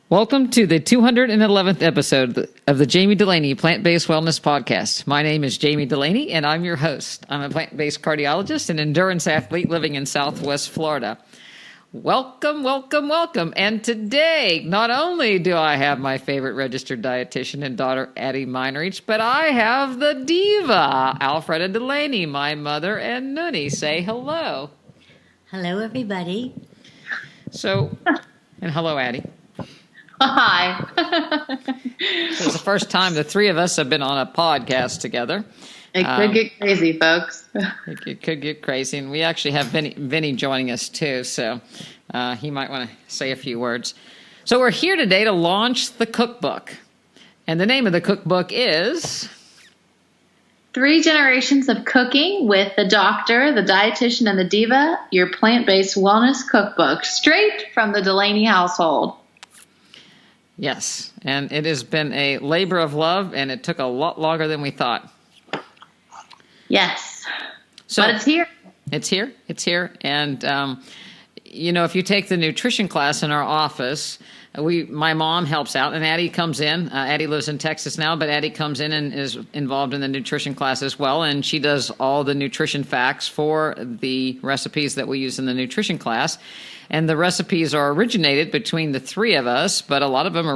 Welcome to the 211th episode of the Jami Dulaney Plant-Based Wellness Podcast. My name is Jami Dulaney, and I'm your host. I'm a plant-based cardiologist and endurance athlete living in Southwest Florida. Welcome, welcome, welcome. And today, not only do I have my favorite registered dietitian and daughter, Addie Dulaney, but I have the Diva, Alfreda Dulaney, my mother and Noonie. Say hello. Hello, everybody. And hello, Addie. Hi. This is the first time the three of us have been on a podcast together. It could get crazy, folks. It could get crazy. And we actually have Vinny joining us, too, so he might want to say a few words. So we're here today to launch the cookbook. And the name of the cookbook is 3 Generations of Cooking with the Doctor, the Dietitian, and the Diva, your plant-based wellness cookbook, straight from the Dulaney household. Yes, and it has been a labor of love, and it took a lot longer than we thought. Yes, so but it's here. It's here, and if you take the nutrition class in our office, my mom helps out, and Addie comes in. Addie lives in Texas now, but Addie comes in and is involved in the nutrition class as well, and she does all the nutrition facts for the recipes that we use in the nutrition class. And the recipes are originated between the three of us, but a lot of them are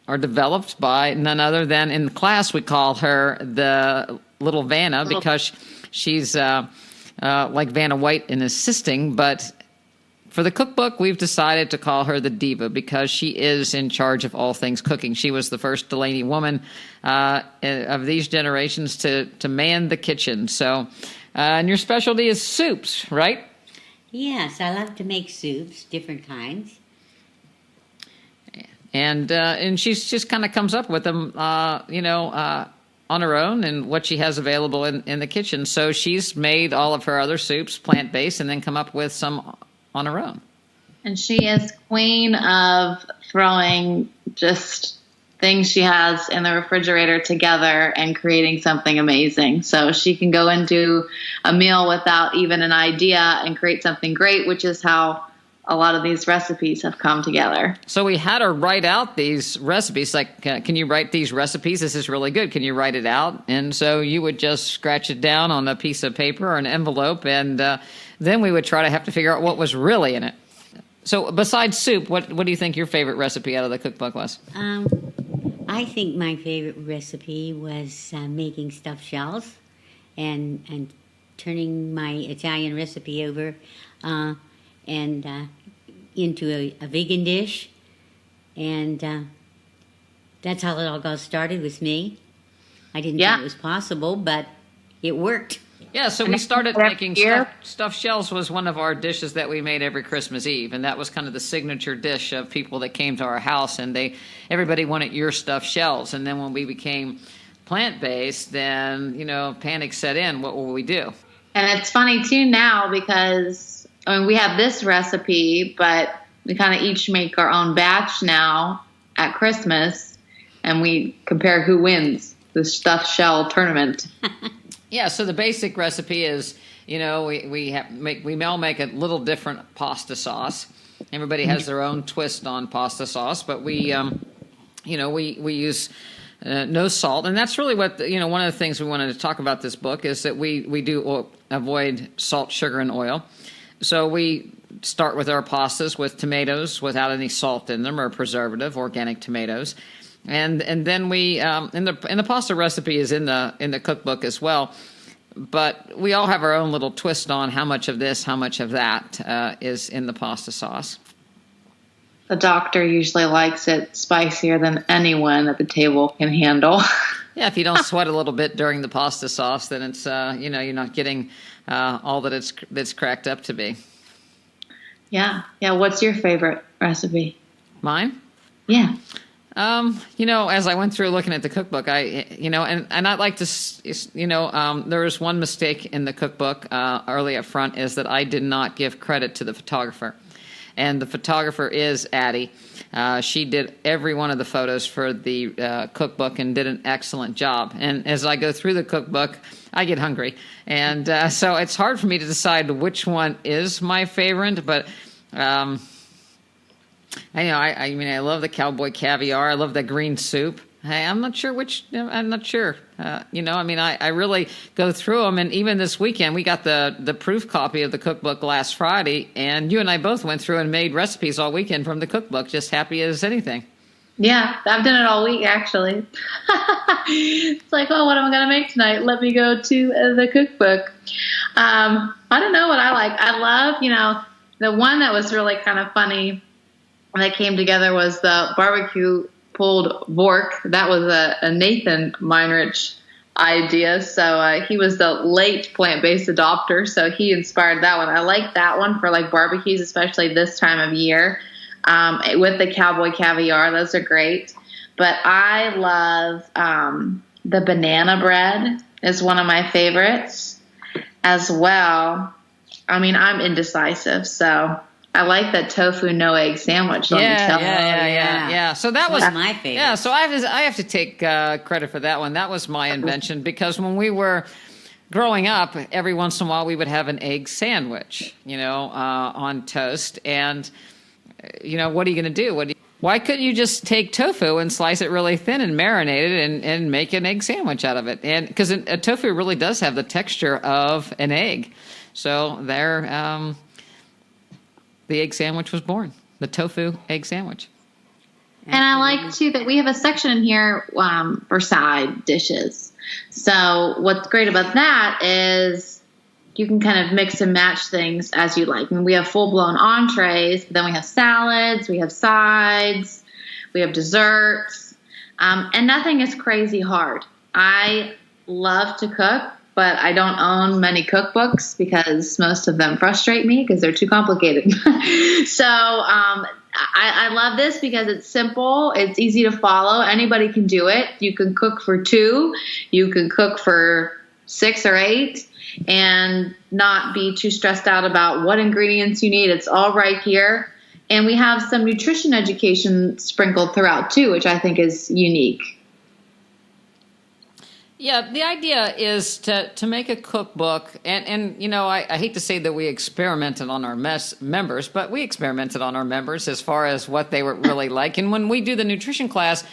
are developed by none other than, in class we call her the little Vanna because she's like Vanna White in assisting. But for the cookbook, we've decided to call her the Diva because she is in charge of all things cooking. She was the first Dulaney woman of these generations to man the kitchen. So. And your specialty is soups, right? Yes, I love to make soups, different kinds. And she just kind of comes up with them, on her own and what she has available in the kitchen. So she's made all of her other soups plant-based and then come up with some on her own. And she is queen of throwing just things she has in the refrigerator together and creating something amazing. So she can go into a meal without even an idea and create something great, which is how a lot of these recipes have come together. So we had her write out these recipes, like, can you write these recipes? This is really good. Can you write it out? And so you would just scratch it down on a piece of paper or an envelope, and then we would try to have to figure out what was really in it. So besides soup, what do you think your favorite recipe out of the cookbook was? I think my favorite recipe was making stuffed shells and turning my Italian recipe over and into a vegan dish. And that's how it all got started with me. I didn't think it was possible, but it worked. Yeah, so we started making stuffed shells was one of our dishes that we made every Christmas Eve, and that was kind of the signature dish of people that came to our house, and everybody wanted your stuffed shells. And then when we became plant-based, then, panic set in. What will we do? And it's funny, too, now because we have this recipe, but we kind of each make our own batch now at Christmas, and we compare who wins the stuffed shell tournament. Yeah, so the basic recipe is, we all make a little different pasta sauce. Everybody has their own twist on pasta sauce, but we use no salt, and that's really what one of the things we wanted to talk about this book is that we do avoid salt, sugar, and oil. So we start with our pastas with tomatoes without any salt in them or preservative, organic tomatoes. And then we and the pasta recipe is in the cookbook as well, but we all have our own little twist on how much of this, how much of that is in the pasta sauce. The doctor usually likes it spicier than anyone at the table can handle. Yeah, if you don't sweat a little bit during the pasta sauce, then it's you're not getting all that it's cracked up to be. Yeah. What's your favorite recipe? Mine? Yeah. As I went through looking at the cookbook, and I'd like to, there was one mistake in the cookbook early up front is that I did not give credit to the photographer. And the photographer is Addie. She did every one of the photos for the cookbook and did an excellent job. And as I go through the cookbook, I get hungry. And so it's hard for me to decide which one is my favorite, but I know. I mean, I love the cowboy caviar. I love the green soup. Hey, I'm not sure which. I'm not sure. I mean, I really go through them, and even this weekend we got the proof copy of the cookbook last Friday, and you and I both went through and made recipes all weekend from the cookbook. Just happy as anything. Yeah, I've done it all week actually. It's like, oh, what am I going to make tonight? Let me go to the cookbook. I don't know what I like. I love, the one that was really kind of funny that came together was the barbecue pulled vork. That was a Nathan Meinrich idea. So he was the late plant-based adopter, so he inspired that one. I like that one for like barbecues, especially this time of year. With the cowboy caviar, those are great. But I love the banana bread is one of my favorites as well. I mean, I'm indecisive, so I like that tofu no egg sandwich. Yeah. So that was my favorite. Yeah, so I have to take credit for that one. That was my invention, because when we were growing up, every once in a while we would have an egg sandwich, on toast. And what are you going to do? Why couldn't you just take tofu and slice it really thin and marinate it and make an egg sandwich out of it? And because a tofu really does have the texture of an egg. So there, the egg sandwich was born, the tofu egg sandwich. And I like, too, that we have a section in here for side dishes. So what's great about that is you can kind of mix and match things as you like. I mean, we have full-blown entrees, but then we have salads, we have sides, we have desserts, and nothing is crazy hard. I love to cook, but I don't own many cookbooks because most of them frustrate me because they're too complicated. So I love this because it's simple, it's easy to follow, anybody can do it. You can cook for 2, you can cook for 6 or 8, and not be too stressed out about what ingredients you need. It's all right here. And we have some nutrition education sprinkled throughout too, which I think is unique. Yeah, the idea is to make a cookbook, and I hate to say that we experimented on our members, but we experimented on our members as far as what they were really like. And when we do the nutrition class,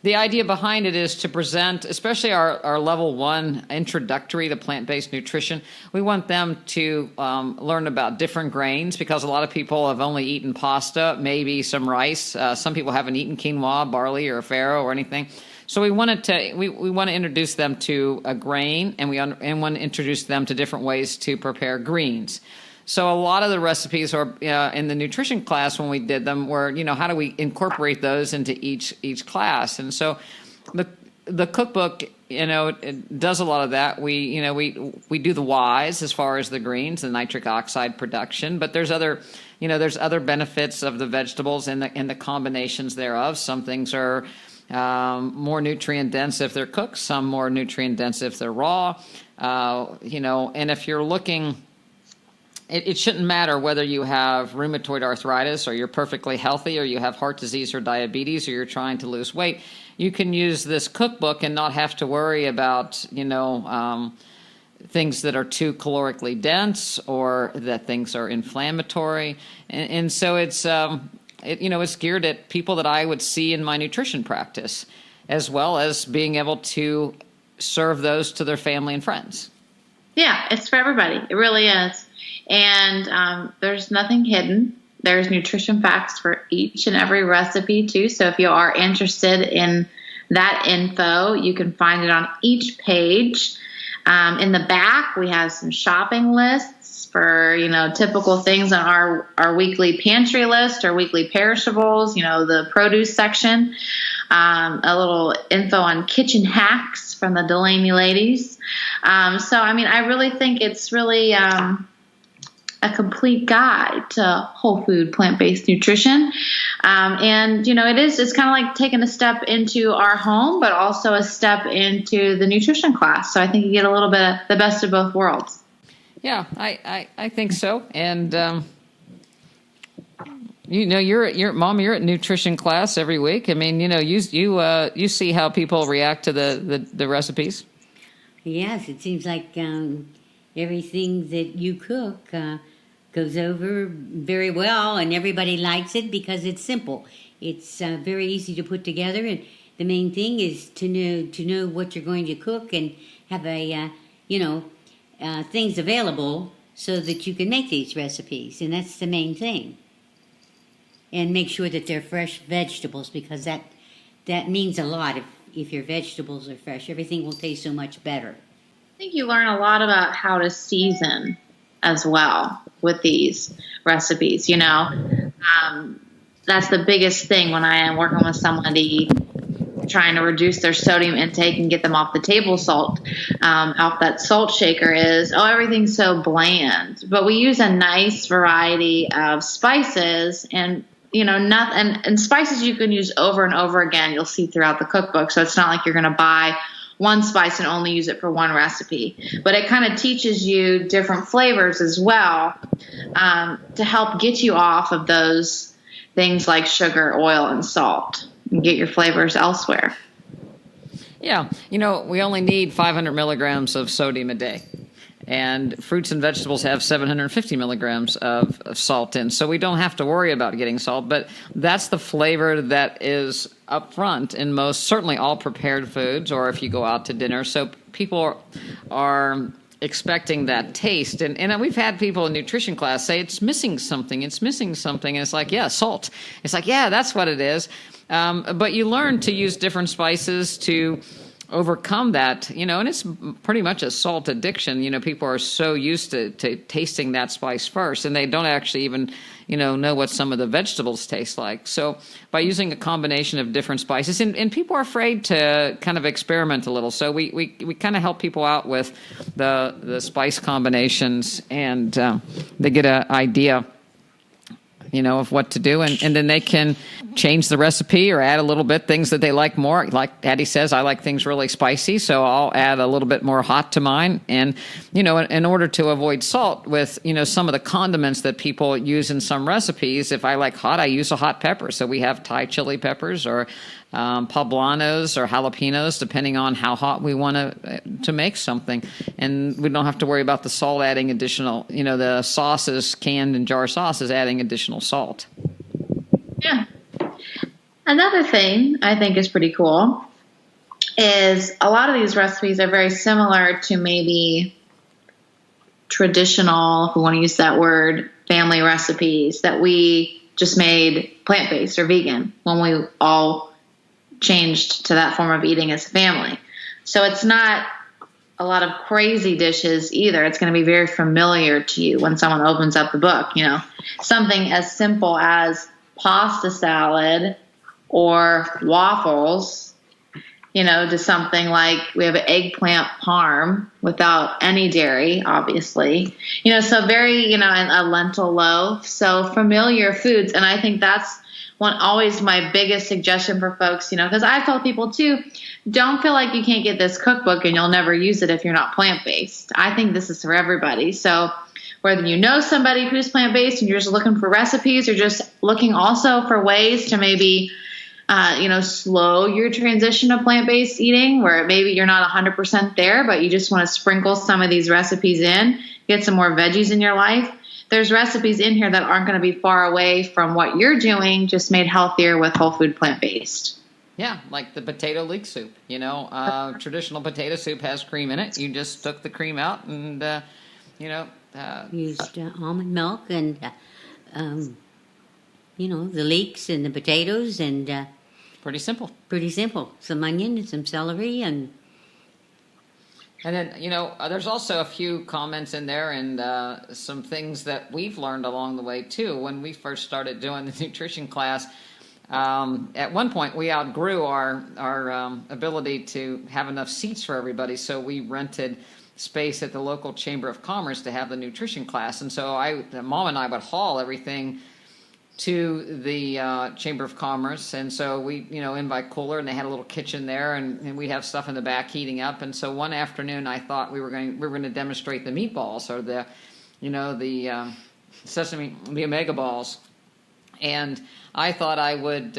the idea behind it is to present, especially our level 1 introductory to plant-based nutrition. We want them to learn about different grains, because a lot of people have only eaten pasta, maybe some rice. Some people haven't eaten quinoa, barley, or farro or anything. So we want to introduce them to a grain, and we want to introduce them to different ways to prepare greens. So a lot of the recipes are in the nutrition class when we did them were, how do we incorporate those into each class? And so the cookbook, it does a lot of that. We do the whys as far as the greens, the nitric oxide production, but there's other benefits of the vegetables and the combinations thereof. Some things are more nutrient dense if they're cooked, some more nutrient dense if they're raw. And if you're looking, it shouldn't matter whether you have rheumatoid arthritis or you're perfectly healthy or you have heart disease or diabetes or you're trying to lose weight. You can use this cookbook and not have to worry about, things that are too calorically dense or that things are inflammatory. And so it's, it's geared at people that I would see in my nutrition practice, as well as being able to serve those to their family and friends. Yeah, it's for everybody. It really is. And there's nothing hidden. There's nutrition facts for each and every recipe, too. So if you are interested in that info, you can find it on each page. In the back, we have some shopping lists for, typical things on our weekly pantry list, our weekly perishables, the produce section. A little info on kitchen hacks from the Dulaney ladies. I really think it's really a complete guide to whole food, plant-based nutrition. It's kind of like taking a step into our home, but also a step into the nutrition class. So I think you get a little bit of the best of both worlds. Yeah, I think so. And, you're Mom, you're at nutrition class every week. I mean, you see how people react to the recipes. Yes, it seems like everything that you cook, goes over very well, and everybody likes it because it's simple. It's very easy to put together, and the main thing is to know what you're going to cook and have things available so that you can make these recipes, and that's the main thing. And make sure that they're fresh vegetables, because that means a lot. If your vegetables are fresh, everything will taste so much better. I think you learn a lot about how to season as well with these recipes. That's the biggest thing when I am working with somebody trying to reduce their sodium intake and get them off the table salt, off that salt shaker, is, everything's so bland. But we use a nice variety of spices, and and spices you can use over and over again. You'll see throughout the cookbook. So it's not like you're going to buy one spice and only use it for one recipe. But it kind of teaches you different flavors as well, to help get you off of those things like sugar, oil, and salt, and get your flavors elsewhere. Yeah. We only need 500 milligrams of sodium a day. And fruits and vegetables have 750 milligrams of salt in. So we don't have to worry about getting salt. But that's the flavor that is up front in certainly all prepared foods, or if you go out to dinner. So people are expecting that taste. And we've had people in nutrition class say it's missing something. It's missing something. And it's like, yeah, salt. It's like, yeah, that's what it is. But you learn to use different spices to overcome that, and it's pretty much a salt addiction. People are so used to tasting that spice first, and they don't actually even, know what some of the vegetables taste like. So by using a combination of different spices, and people are afraid to kind of experiment a little. So we kind of help people out with the spice combinations, and they get an idea, of what to do, and then they can change the recipe or add a little bit things that they like more. Like Addie says, I like things really spicy, so I'll add a little bit more hot to mine. And, in order to avoid salt with, some of the condiments that people use in some recipes, if I like hot, I use a hot pepper. So we have Thai chili peppers or poblanos or jalapenos, depending on how hot we want to make something. And we don't have to worry about the salt adding additional, the sauces, canned and jar sauces, adding additional salt. Yeah. Another thing I think is pretty cool is a lot of these recipes are very similar to maybe traditional, if we want to use that word, family recipes that we just made plant-based or vegan when we all changed to that form of eating as a family. So it's not a lot of crazy dishes either. It's going to be very familiar to you when someone opens up the book. Something as simple as pasta salad or waffles, to something like we have an eggplant parm without any dairy, obviously, so very, and a lentil loaf. So familiar foods. And I think that's always my biggest suggestion for folks, because I tell people too, don't feel like you can't get this cookbook and you'll never use it if you're not plant-based. I think this is for everybody. So whether you know somebody who's plant-based and you're just looking for recipes, or just looking also for ways to maybe, slow your transition to plant-based eating, where maybe you're not 100% there, but you just want to sprinkle some of these recipes in, get some more veggies in your life. There's recipes in here that aren't going to be far away from what you're doing, just made healthier with whole food plant-based. Yeah, like the potato leek soup. Traditional potato soup has cream in it. You just took the cream out and, used almond milk and, the leeks and the potatoes and... pretty simple. Pretty simple. Some onion and some celery and then, there's also a few comments in there and some things that we've learned along the way, too. When we first started doing the nutrition class, at one point we outgrew our ability to have enough seats for everybody, so we rented space at the local Chamber of Commerce to have the nutrition class. And so Mom and I would haul everything to the Chamber of Commerce, and so we, invite cooler, and they had a little kitchen there, and we'd have stuff in the back heating up. And so one afternoon, I thought we were going to demonstrate the meatballs or the sesame, the omega balls, And I thought I would,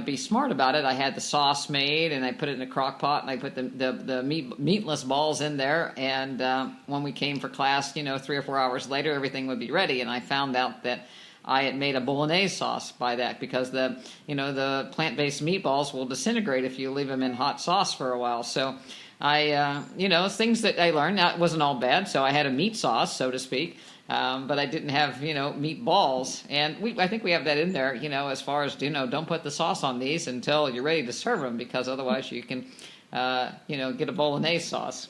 be smart about it. I had the sauce made, and I put it in a crock pot, and I put the meatless balls in there. And when we came for class, 3 or 4 hours later, everything would be ready. And I found out that I had made a bolognese sauce by that, because the plant-based meatballs will disintegrate if you leave them in hot sauce for a while. So I, things that I learned. That wasn't all bad. So I had a meat sauce, so to speak. But I didn't have, meatballs. And I think we have that in there, as far as, don't put the sauce on these until you're ready to serve them, because otherwise you can, get a bolognese sauce.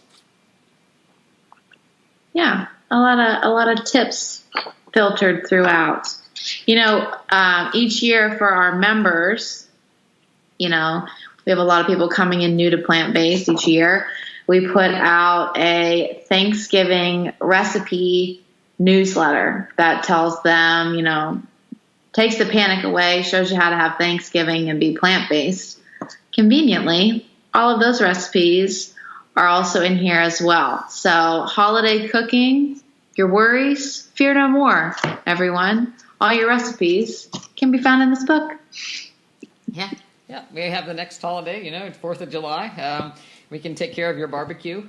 Yeah, a lot of tips filtered throughout. Each year for our members, we have a lot of people coming in new to plant-based each year. We put out a Thanksgiving recipe newsletter that tells them, takes the panic away, shows you how to have Thanksgiving and be plant-based. Conveniently, all of those recipes are also in here as well. So holiday cooking, your worries, fear no more, everyone. All your recipes can be found in this book. Yeah. We have the next holiday, 4th of July. We can take care of your barbecue.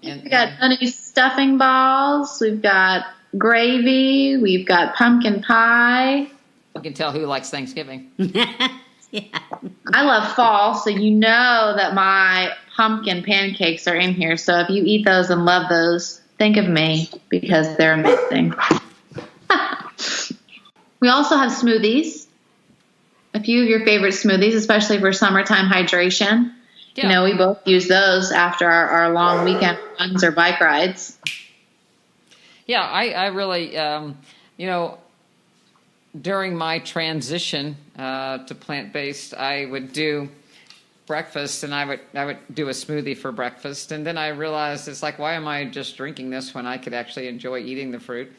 We've got honey stuffing balls. We've got gravy. We've got pumpkin pie. You can tell who likes Thanksgiving. Yeah. I love fall, so you know that my pumpkin pancakes are in here. So if you eat those and love those, think of me, because they're amazing. We also have smoothies. A few of your favorite smoothies, especially for summertime hydration. Yeah. We both use those after our long weekend runs or bike rides. Yeah, I really, during my transition to plant-based, I would do breakfast, and I would do a smoothie for breakfast. And then I realized, it's like, why am I just drinking this when I could actually enjoy eating the fruit?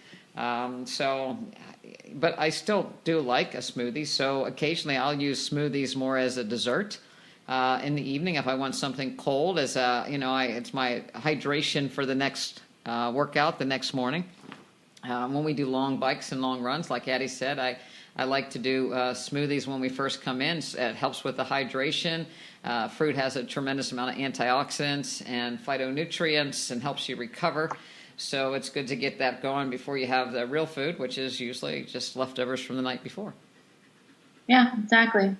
But I still do like a smoothie, so occasionally I'll use smoothies more as a dessert in the evening if I want something cold. As it's my hydration for the next workout the next morning. When we do long bikes and long runs, like Addie said, I like to do smoothies when we first come in. It helps with the hydration. Fruit has a tremendous amount of antioxidants and phytonutrients and helps you recover. So it's good to get that going before you have the real food, which is usually just leftovers from the night before. Yeah, exactly.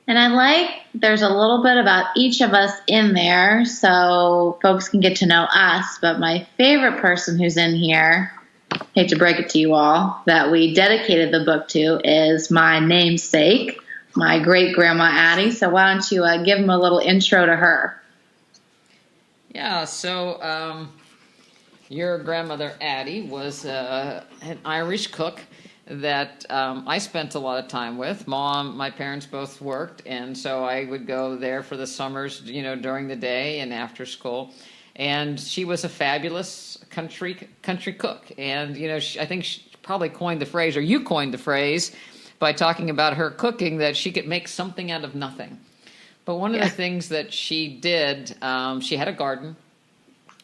And there's a little bit about each of us in there so folks can get to know us. But my favorite person who's in here, hate to break it to you all, that we dedicated the book to is my namesake, my great-grandma Addie. So why don't you give them a little intro to her? Yeah, so your grandmother Addie was an Irish cook that I spent a lot of time with. My parents both worked, and so I would go there for the summers, during the day and after school. And she was a fabulous country cook. And, I think she probably coined the phrase, or you coined the phrase, by talking about her cooking, that she could make something out of nothing. But one of the things that she did, she had a garden.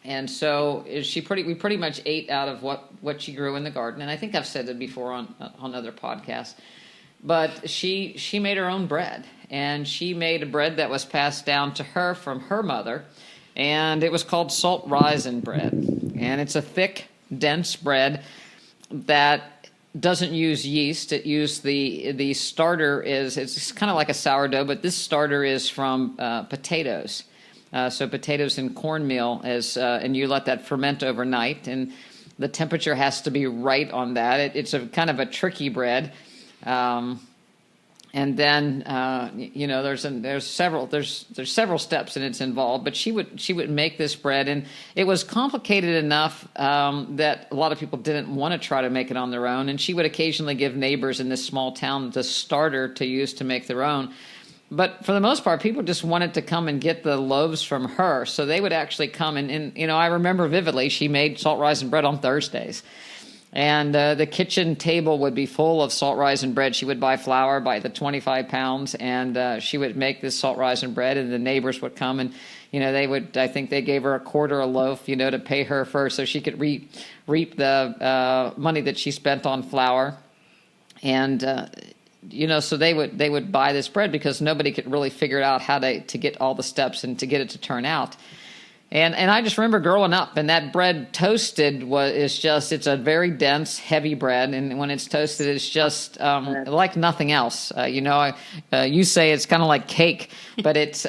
And so we pretty much ate out of what she grew in the garden. And I think I've said it before on other podcasts. But she made her own bread. And she made a bread that was passed down to her from her mother. And it was called salt raisin bread. And it's a thick, dense bread that doesn't use yeast. It used the starter it's kind of like a sourdough, but this starter is from potatoes. So potatoes and cornmeal, and you let that ferment overnight, and the temperature has to be right on that. It's a kind of a tricky bread, and then there's several steps and it's involved. But she would make this bread, and it was complicated enough that a lot of people didn't want to try to make it on their own. And she would occasionally give neighbors in this small town the starter to use to make their own. But for the most part, people just wanted to come and get the loaves from her. So they would actually come and I remember vividly, she made salt raisin bread on Thursdays. And the kitchen table would be full of salt raisin bread. She would buy flour by the 25 pounds, and she would make this salt raisin bread, and the neighbors would come and, I think they gave her a quarter a loaf, to pay her first so she could reap the money that she spent on flour. And so they would buy this bread because nobody could really figure out how to get all the steps and to get it to turn out. And I just remember growing up, and that bread toasted it's a very dense, heavy bread, and when it's toasted, it's just like nothing else. You say it's kind of like cake, but it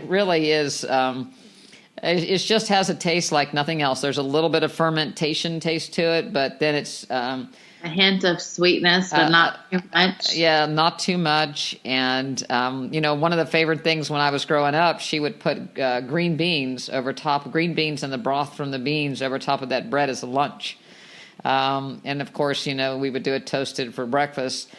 really is. It just has a taste like nothing else. There's a little bit of fermentation taste to it, but then it's a hint of sweetness, but not too much. Yeah, not too much. And, one of the favorite things when I was growing up, she would put green beans and the broth from the beans over top of that bread as a lunch. And, of course, we would do it toasted for breakfast.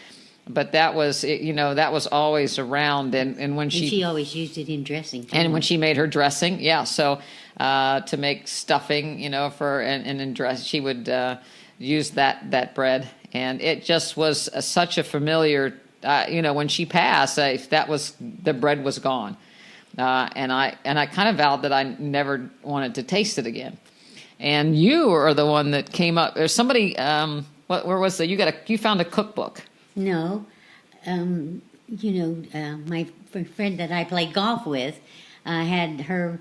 But that was always around. And when she always used it in dressing. And when she made her dressing, yeah. So to make stuffing, and in dress, she would use that bread, and it just was such a familiar. When she passed, the bread was gone, and I kind of vowed that I never wanted to taste it again. And you are the one that came up. There's somebody. Where was that? You found a cookbook. No, my friend that I played golf with had her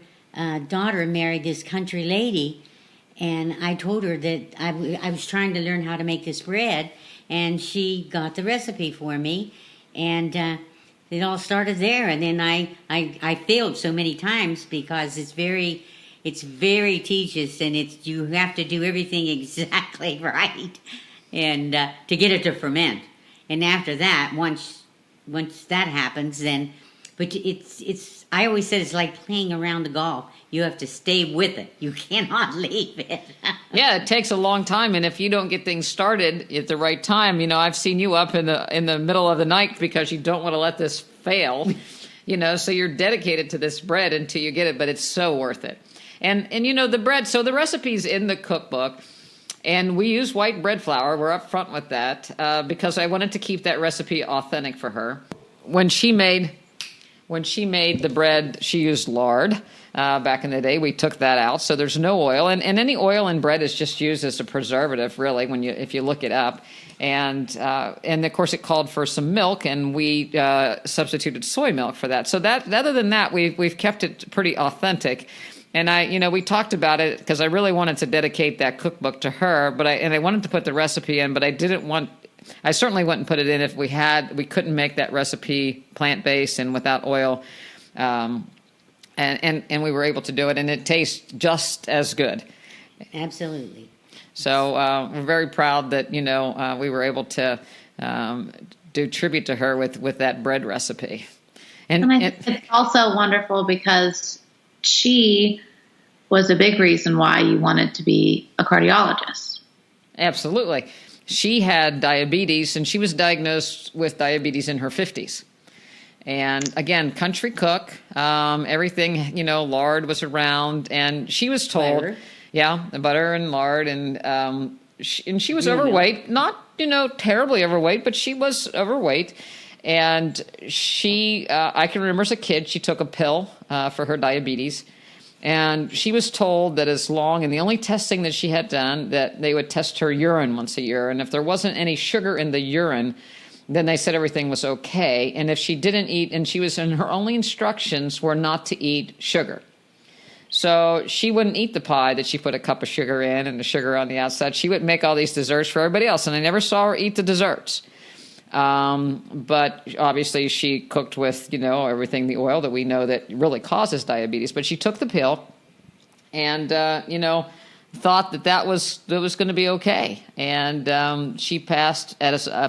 daughter marry this country lady. And I told her that I was trying to learn how to make this bread, and she got the recipe for me, and it all started there. And then I failed so many times because it's very tedious, and you have to do everything exactly right, and to get it to ferment. And after that, once that happens, then. But I always said it's like playing around the golf. You have to stay with it. You cannot leave it. Yeah, it takes a long time, and if you don't get things started at the right time, I've seen you up in the middle of the night because you don't want to let this fail. So you're dedicated to this bread until you get it, but it's so worth it. And the bread, so the recipe's in the cookbook, and we use white bread flour. We're up front with that because I wanted to keep that recipe authentic for her. When she made the bread, she used lard. Back in the day, we took that out, so there's no oil, and any oil in bread is just used as a preservative, really, if you look it up, and of course it called for some milk, and we substituted soy milk for that. So other than that, we've kept it pretty authentic, and we talked about it because I really wanted to dedicate that cookbook to her, but I wanted to put the recipe in, but I certainly wouldn't put it in if we couldn't make that recipe plant-based and without oil. And we were able to do it, and it tastes just as good. Absolutely. So we're very proud that we were able to do tribute to her with that bread recipe. And I think it's also wonderful because she was a big reason why you wanted to be a cardiologist. Absolutely. She had diabetes, and she was diagnosed with diabetes in her 50s. And again, country cook, everything, lard was around, and she was told, butter. Yeah, the butter and lard, and she was overweight, not, terribly overweight, but she was overweight. And I can remember as a kid, she took a pill for her diabetes, and she was told that and the only testing that she had done, that they would test her urine once a year, and if there wasn't any sugar in the urine, then they said everything was okay. And if she didn't eat, and her only instructions were not to eat sugar. So she wouldn't eat the pie that she put a cup of sugar in and the sugar on the outside. She would make all these desserts for everybody else, and I never saw her eat the desserts. But obviously she cooked with, everything, the oil that we know that really causes diabetes. But she took the pill and, thought that was going to be okay. And she passed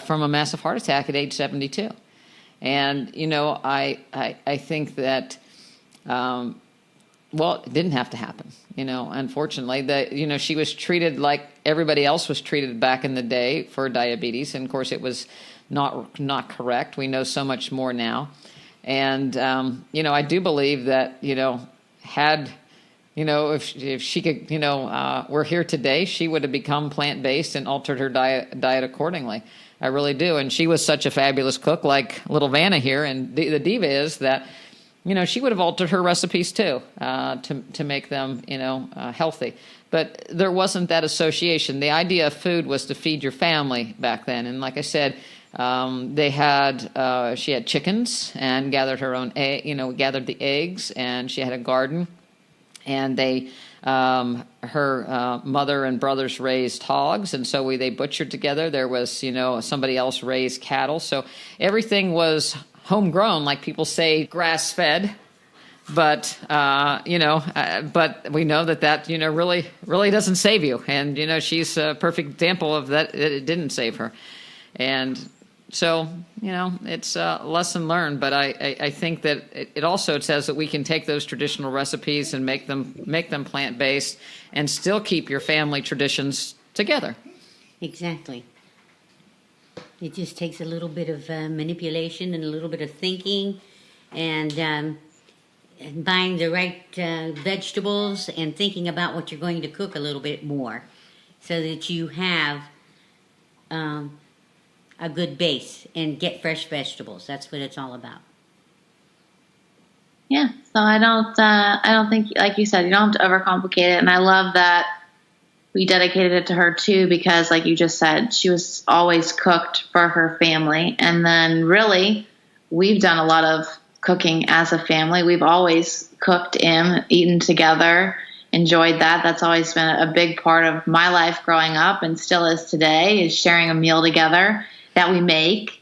from a massive heart attack at age 72. And, I think that, it didn't have to happen. Unfortunately, she was treated like everybody else was treated back in the day for diabetes. And, of course, it was not correct. We know so much more now. And, I do believe that, if she could, were here today, she would have become plant-based and altered her diet accordingly. I really do. And she was such a fabulous cook, like little Vanna here, and the Diva is, that, she would have altered her recipes too, to make them, healthy. But there wasn't that association. The idea of food was to feed your family back then. And like I said, They had she had chickens and gathered her own gathered the eggs, and she had a garden, and her mother and brothers raised hogs, and so they butchered together. There was somebody else raised cattle, so everything was homegrown, like people say, grass fed. But but we know that really doesn't save you, and she's a perfect example of that. It didn't save her, and so it's a lesson learned. But I think that it also says that we can take those traditional recipes and make them plant based, and still keep your family traditions together. Exactly. It just takes a little bit of manipulation and a little bit of thinking, and buying the right vegetables and thinking about what you're going to cook a little bit more, so that you have a good base, and get fresh vegetables. That's what it's all about. Yeah. So I don't think, like you said, you don't have to overcomplicate it. And I love that we dedicated it to her too, because like you just said, she was always cooked for her family. And then really, we've done a lot of cooking as a family. We've always cooked in, eaten together, enjoyed that. That's always been a big part of my life growing up, and still is today, is sharing a meal together that we make.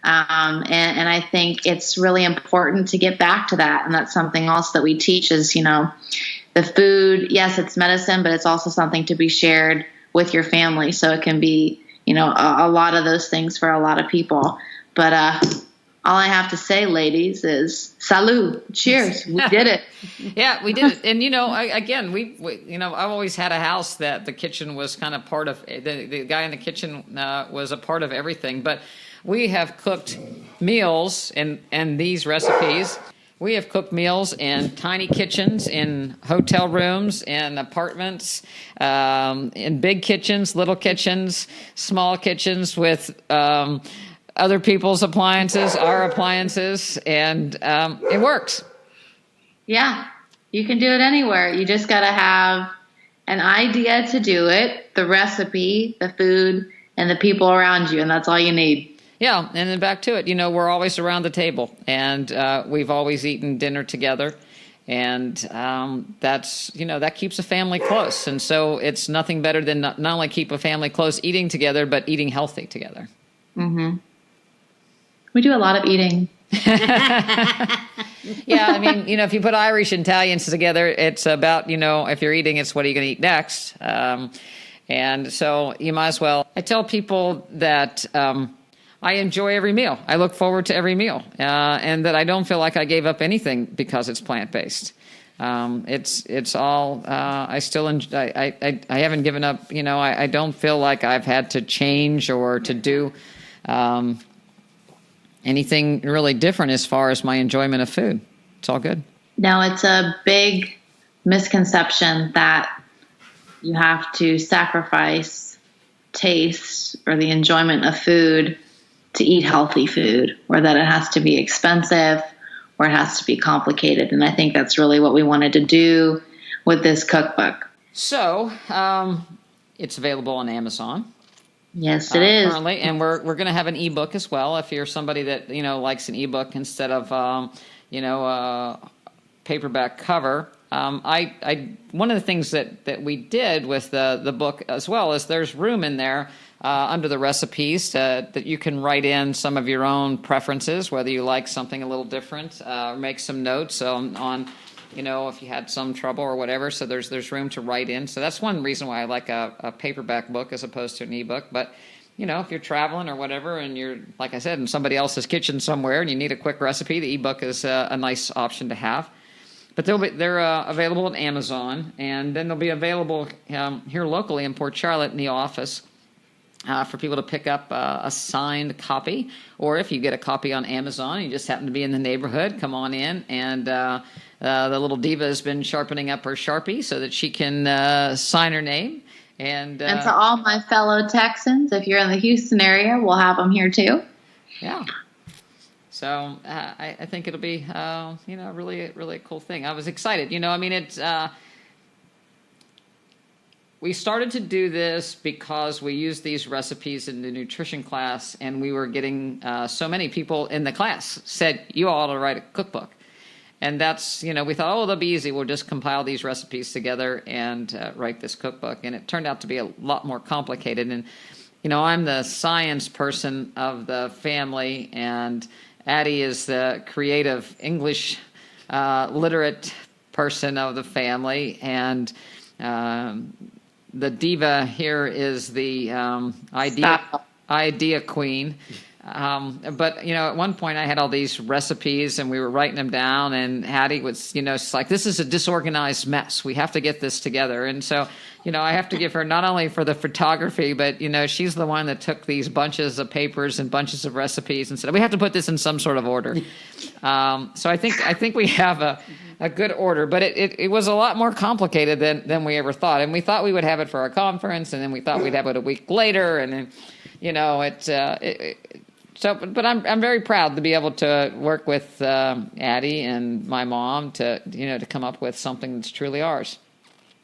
And I think it's really important to get back to that. And that's something else that we teach is, the food, yes, it's medicine, but it's also something to be shared with your family. So it can be, a lot of those things for a lot of people. But all I have to say, ladies, is salud. Cheers. We did it. Yeah, we did it. And, I've always had a house that the kitchen was kind of part of. The guy in the kitchen was a part of everything. But we have cooked meals and these recipes. We have cooked meals in tiny kitchens, in hotel rooms, in apartments, in big kitchens, little kitchens, small kitchens with other people's appliances, our appliances, and it works. Yeah, you can do it anywhere. You just got to have an idea to do it, the recipe, the food, and the people around you, and that's all you need. Yeah, and then back to it. We're always around the table, and we've always eaten dinner together, and that's that keeps a family close. And so it's nothing better than not only keep a family close eating together, but eating healthy together. Mm-hmm. We do a lot of eating. Yeah, if you put Irish and Italians together, it's about, if you're eating, it's what are you going to eat next? And so you might as well. I tell people that I enjoy every meal. I look forward to every meal, and that I don't feel like I gave up anything because it's plant-based. It's all, I still enjoy, I haven't given up, I don't feel like I've had to change or to do anything really different as far as my enjoyment of food. It's all good. No, it's a big misconception that you have to sacrifice taste or the enjoyment of food to eat healthy food, or that it has to be expensive or it has to be complicated. And I think that's really what we wanted to do with this cookbook. So it's available on Amazon. Yes, it is. Currently, and we're going to have an ebook as well. If you're somebody that likes an ebook instead of paperback cover, one of the things that we did with the book as well is there's room in there under the recipes that you can write in some of your own preferences, whether you like something a little different, or make some notes on if you had some trouble or whatever. So there's room to write in. So that's one reason why I like a paperback book as opposed to an ebook. But, if you're traveling or whatever and you're, like I said, in somebody else's kitchen somewhere and you need a quick recipe, the ebook is a nice option to have. But they're available at Amazon, and then they'll be available here locally in Port Charlotte in the office for people to pick up a signed copy. Or if you get a copy on Amazon, you just happen to be in the neighborhood, come on in, and the little Diva has been sharpening up her Sharpie so that she can sign her name. And to all my fellow Texans, if you're in the Houston area, we'll have them here too. Yeah. So I think it'll be, really a cool thing. I was excited. It's we started to do this because we used these recipes in the nutrition class, and we were getting so many people in the class said, you all ought to write a cookbook. And that's, we thought, oh, that'll be easy. We'll just compile these recipes together and write this cookbook. And it turned out to be a lot more complicated. And, I'm the science person of the family, and Addie is the creative English literate person of the family. And the Diva here is the idea queen. But, at one point I had all these recipes and we were writing them down, and Addie was, it's like, this is a disorganized mess. We have to get this together. And so, I have to give her not only for the photography, but, she's the one that took these bunches of papers and bunches of recipes and said, we have to put this in some sort of order. So I think we have a good order, but it was a lot more complicated than we ever thought. And we thought we would have it for our conference, and then we thought we'd have it a week later. And then, but I'm very proud to be able to work with Addie and my mom to come up with something that's truly ours.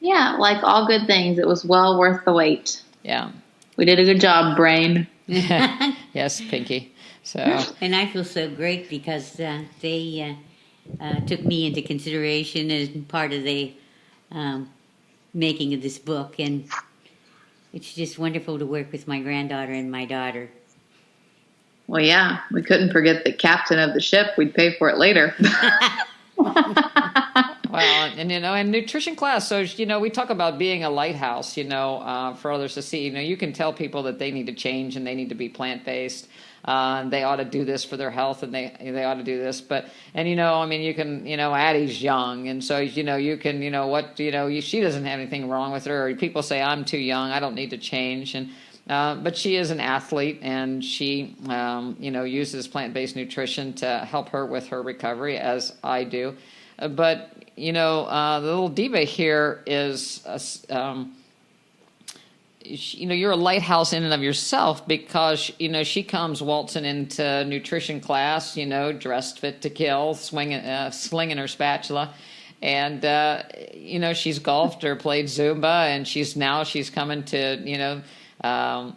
Yeah, like all good things, it was well worth the wait. Yeah, we did a good job, brain. Yes, Pinky. So, and I feel so great because they took me into consideration as part of the making of this book, and it's just wonderful to work with my granddaughter and my daughter. Well, yeah, we couldn't forget the captain of the ship. We'd pay for it later. Well, and in nutrition class, so we talk about being a lighthouse, for others to see. You can tell people that they need to change and they need to be plant-based. They ought to do this for their health, and they ought to do this. But you can, Addie's young, and so you can, she doesn't have anything wrong with her. Or people say I'm too young, I don't need to change, and but she is an athlete, and she uses plant-based nutrition to help her with her recovery, as I do. But the little Diva here is you're a lighthouse in and of yourself, because she comes waltzing into nutrition class, dressed fit to kill, slinging her spatula, and she's golfed or played Zumba, and she's coming to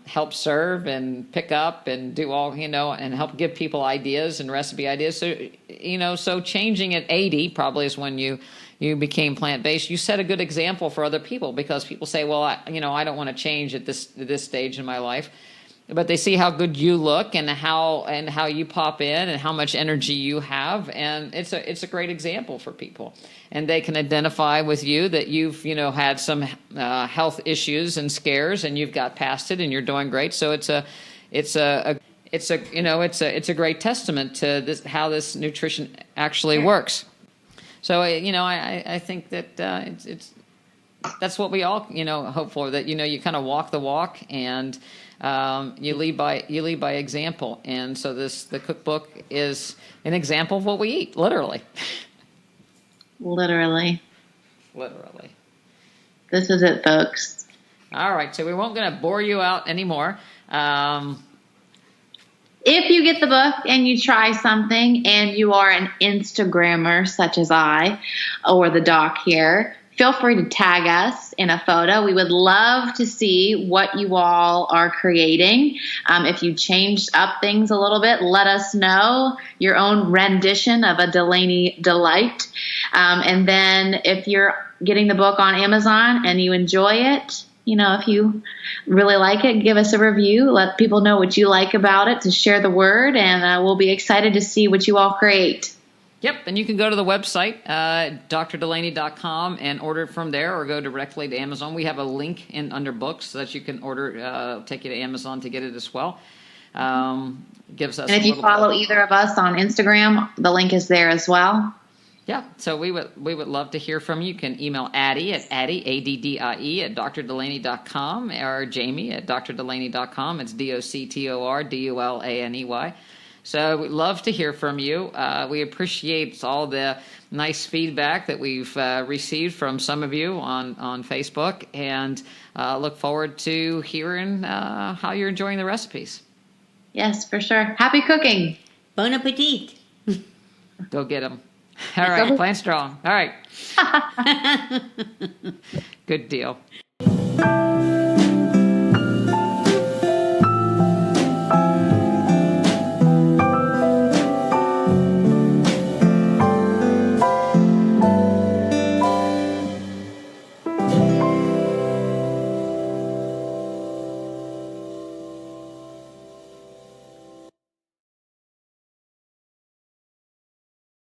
help serve and pick up and do all, and help give people ideas and recipe ideas. So, so changing at 80 probably is when you became plant-based. You set a good example for other people, because people say, well, I don't want to change at this stage in my life. But they see how good you look and how you pop in and how much energy you have, and it's a great example for people, and they can identify with you that you've had some health issues and scares, and you've got past it, and you're doing great. So it's a great testament to this, how this nutrition actually works. So I think that that's what we all hope for, that you kind of walk the walk, and you lead by example. And so the cookbook is an example of what we eat, literally. Literally. This is it, folks. All right, so we won't going to bore you out anymore. If you get the book and you try something and you are an Instagrammer such as I or the doc here, feel free to tag us in a photo. We would love to see what you all are creating. If you changed up things a little bit, let us know your own rendition of a Dulaney delight. And then if you're getting the book on Amazon and you enjoy it, if you really like it, give us a review. Let people know what you like about it, to share the word, and we'll be excited to see what you all create. Yep, and you can go to the website, drdulaney.com, and order it from there, or go directly to Amazon. We have a link under books so that you can order, take you to Amazon to get it as well. Gives us. And if you follow either of us on Instagram, the link is there as well. Yeah, so we would love to hear from you. You can email Addie at Addie, at drdulaney.com, or Jami at drdulaney.com. It's DOCTORDULANEY. So we'd love to hear from you. We appreciate all the nice feedback that we've received from some of you on Facebook, and look forward to hearing how you're enjoying the recipes. Yes, for sure. Happy cooking. Bon appetit. Go get them. All right, plant strong. All right. Good deal.